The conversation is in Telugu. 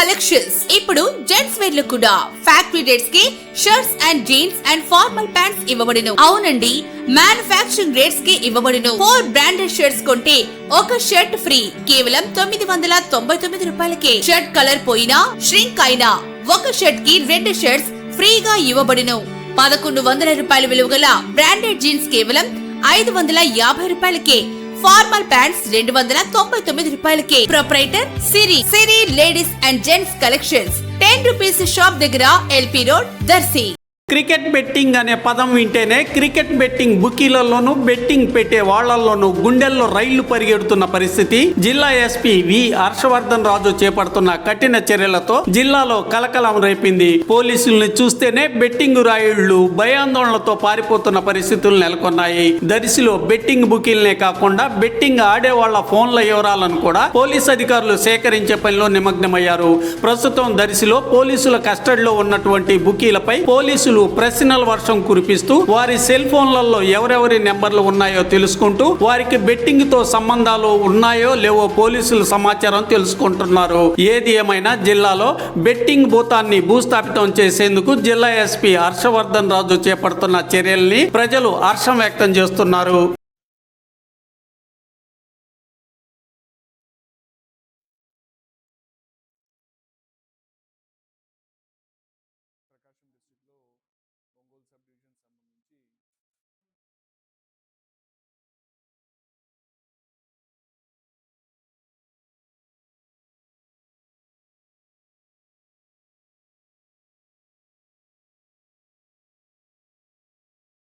కలెక్షన్స్ ఇప్పుడు జెంట్స్ వేర్ లో కూడా ఫ్యాక్టరీ రేట్స్ కి shirts and jeans and formal pants ఇవ్వబడును. అవునండి, మ్యానుఫ్యాక్చరింగ్ రేట్స్ కి ఇవ్వబడును. 4 బ్రాండెడ్ షర్ట్స్ కొంటే ఒక షర్ట్ ఫ్రీ కేవలం 999 రూపాయలకే. షర్ట్ కలర్ పోయినా ష్రింక్ అయినా ఒక షర్ట్ కి 2 షర్ట్స్ ఫ్రీగా ఇవ్వబడును. 1100 రూపాయల విలువ గల బ్రాండెడ్ జీన్స్ కేవలం 550 రూపాయలకే. ఫార్మల్ ప్యాంట్స్ 299 రూపాయలకే. Proprietor Siri ladies and gents collections 10 rupees shop దగ్గర LP road Darsi. Cricket betting అనే పదం వింటేనే క్రికెట్ బెట్టింగ్ బుకీలలోనూ బెట్టింగ్ పెట్టే వాళ్లలోనూ గుండెల్లో రైళ్లు పరిగెడుతున్న పరిస్థితి. జిల్లా ఎస్పీ వి హర్షవర్ధన్ రాజు చేపడుతున్న కఠిన చర్యలతో జిల్లాలో కలకలం రేపింది. పోలీసుల్ని చూస్తేనే బెట్టింగ్ రాయుళ్లు భయాందోళనలతో పారిపోతున్న పరిస్థితులు నెలకొన్నాయి. దర్శిలో బెట్టింగ్ బుకీలనే కాకుండా బెట్టింగ్ ఆడే వాళ్ల ఫోన్ల వివరాలను కూడా పోలీసు అధికారులు సేకరించే పనిలో నిమగ్నమయ్యారు. ప్రస్తుతం దర్శిలో పోలీసుల కస్టడీలో ఉన్నటువంటి బుకీలపై పోలీసులు ప్రశ్నల వర్షం కురిపిస్తూ వారి సెల్ ఫోన్లలో ఎవరెవరి నెంబర్లు ఉన్నాయో తెలుసుకుంటూ వారికి బెట్టింగ్ తో సంబంధాలు ఉన్నాయో లేవో పోలీసులు సమాచారం తెలుసుకుంటున్నారు. ఏది ఏమైనా జిల్లాలో బెట్టింగ్ భూతాన్ని భూస్థాపితం చేసేందుకు జిల్లా ఎస్పీ హర్షవర్ధన్ రాజు చేపడుతున్న చర్యల్ని ప్రజలు హర్షం వ్యక్తం చేస్తున్నారు. ప్రకాశం డిస్ట్రిక్ట్లో ఒంగోలు సబ్ డివిజన్ సంబంధించి